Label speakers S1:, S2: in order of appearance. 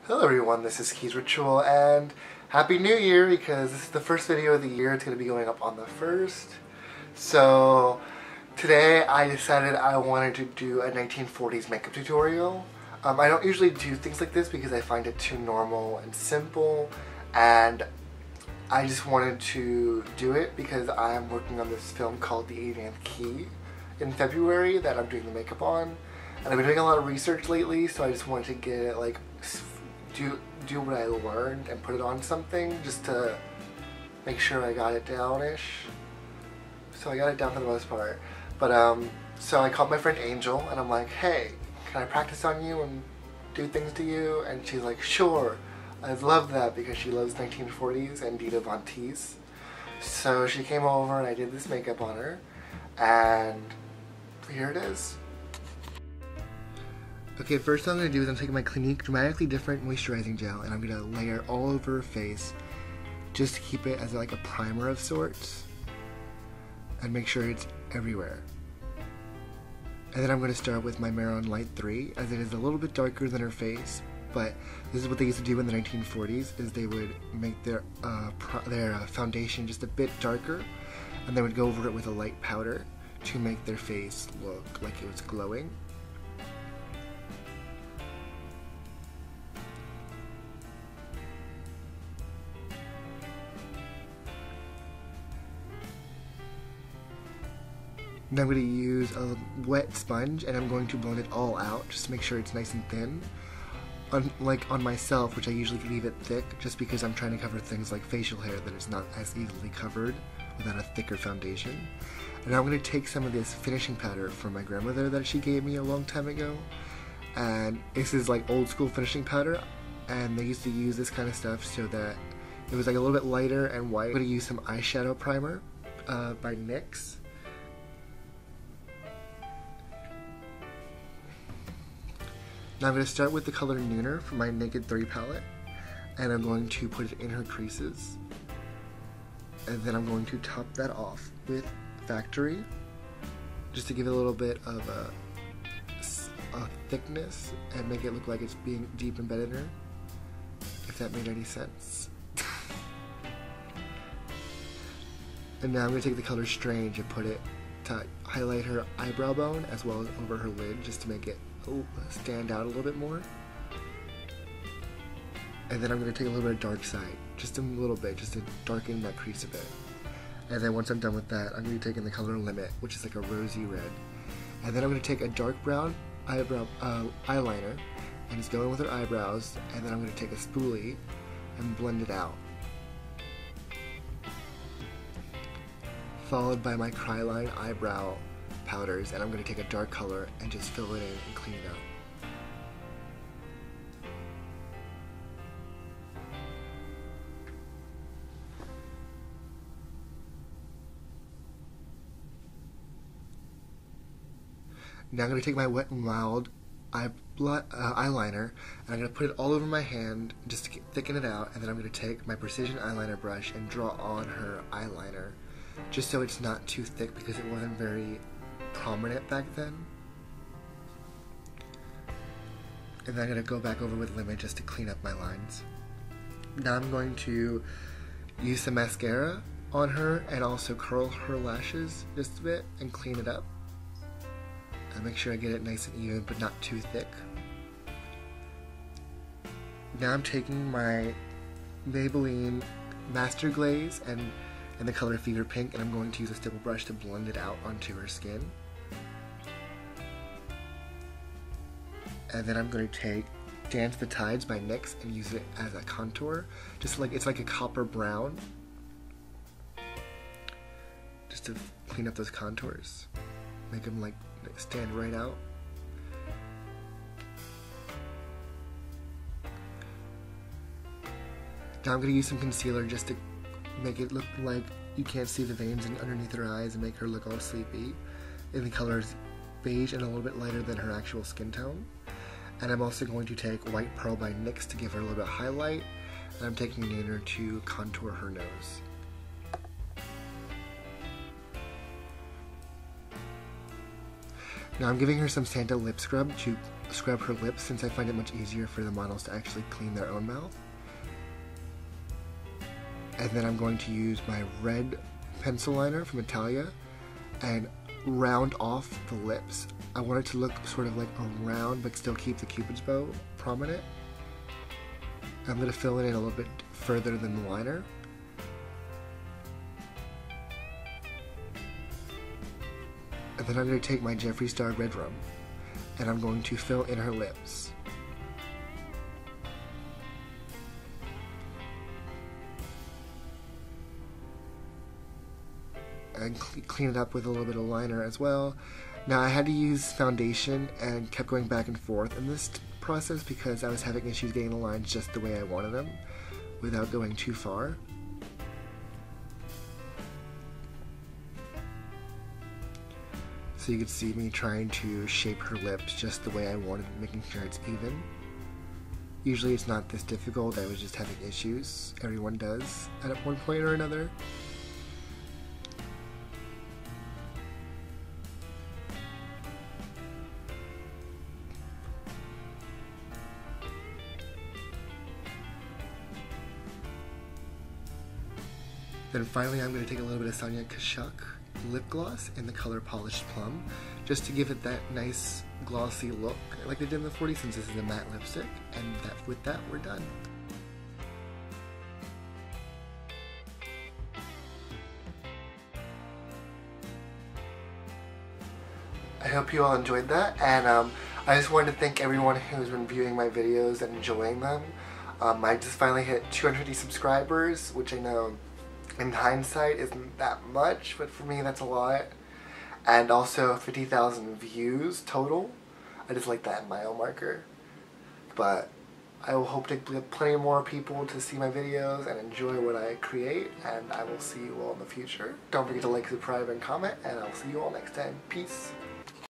S1: Hello everyone, this is Key's Ritual and Happy New Year because this is the first video of the year. It's going to be going up on the 1st. So today I decided I wanted to do a 1940s makeup tutorial. I don't usually do things like this because I find it too normal and simple, and I just wanted to do it because I'm working on this film called The 80th Key in February that I'm doing the makeup on. And I've been doing a lot of research lately, so I just wanted to get it, like, do what I learned and put it on something just to make sure I got it down-ish. So I got it down for the most part. But, so I called my friend Angel and I'm like, hey, can I practice on you and do things to you? And she's like, sure. I love that because she loves 1940s and Dita Von Teese. So she came over and I did this makeup on her, and here it is. Okay, first thing I'm going to do is I'm taking my Clinique Dramatically Different Moisturizing Gel and I'm going to layer all over her face just to keep it as like a primer of sorts and make sure it's everywhere. And then I'm going to start with my Maron Light 3, as it is a little bit darker than her face, but this is what they used to do in the 1940s, is they would make their foundation just a bit darker and they would go over it with a light powder to make their face look like it was glowing. Now I'm going to use a wet sponge and I'm going to blend it all out just to make sure it's nice and thin. Unlike on myself, which I usually leave it thick just because I'm trying to cover things like facial hair that is not as easily covered without a thicker foundation. And now I'm going to take some of this finishing powder from my grandmother that she gave me a long time ago. And this is like old school finishing powder, and they used to use this kind of stuff so that it was like a little bit lighter and white. I'm going to use some eyeshadow primer by NYX. Now I'm going to start with the color Nooner from my Naked 3 palette, and I'm going to put it in her creases. And then I'm going to top that off with Factory, just to give it a little bit of a thickness and make it look like it's being deep embedded in her, if that made any sense. And now I'm going to take the color Strange and put it to highlight her eyebrow bone as well as over her lid, just to make it stand out a little bit more. And then I'm going to take a little bit of Dark Side, just a little bit, just to darken that crease a bit. And then once I'm done with that, I'm going to take in the color Limit, which is like a rosy red. And then I'm going to take a dark brown eyebrow eyeliner and just go in with her eyebrows, and then I'm going to take a spoolie and blend it out. Followed by my Cryline eyebrow powders, and I'm going to take a dark color and just fill it in and clean it up. Now I'm going to take my Wet n Wild eyeliner and I'm going to put it all over my hand just to thicken it out, and then I'm going to take my precision eyeliner brush and draw on her eyeliner just so it's not too thick because it wasn't very prominent back then. And then I'm going to go back over with Limit just to clean up my lines. Now I'm going to use some mascara on her and also curl her lashes just a bit and clean it up. And make sure I get it nice and even but not too thick. Now I'm taking my Maybelline Master Glaze and the color Fever Pink, and I'm going to use a stipple brush to blend it out onto her skin. And then I'm going to take Dance the Tides by NYX and use it as a contour. Just like, it's like a copper brown. Just to clean up those contours. Make them like stand right out. Now I'm going to use some concealer just to make it look like you can't see the veins underneath her eyes and make her look all sleepy. And the color is beige and a little bit lighter than her actual skin tone. And I'm also going to take White Pearl by NYX to give her a little bit of highlight. And I'm taking Nooner to contour her nose. Now I'm giving her some Santa lip scrub to scrub her lips since I find it much easier for the models to actually clean their own mouth. And then I'm going to use my red pencil liner from Italia and round off the lips. I want it to look sort of like a round but still keep the cupid's bow prominent. I'm going to fill it in a little bit further than the liner. And then I'm going to take my Jeffree Star Red Rum and I'm going to fill in her lips. And clean it up with a little bit of liner as well. Now I had to use foundation and kept going back and forth in this process because I was having issues getting the lines just the way I wanted them without going too far. So you could see me trying to shape her lips just the way I wanted, making sure it's even. Usually it's not this difficult, I was just having issues. Everyone does at one point or another. Then finally I'm going to take a little bit of Sonia Kashuk lip gloss in the color Polished Plum, just to give it that nice glossy look like they did in the 40s, since this is a matte lipstick, and with that we're done. I hope you all enjoyed that, and I just wanted to thank everyone who's been viewing my videos and enjoying them. I just finally hit 250 subscribers, which I know in hindsight isn't that much, but for me that's a lot. And also 50,000 views total. I just like that mile marker. But I will hope to get plenty more people to see my videos and enjoy what I create, and I will see you all in the future. Don't forget to like, subscribe, and comment, and I'll see you all next time. Peace.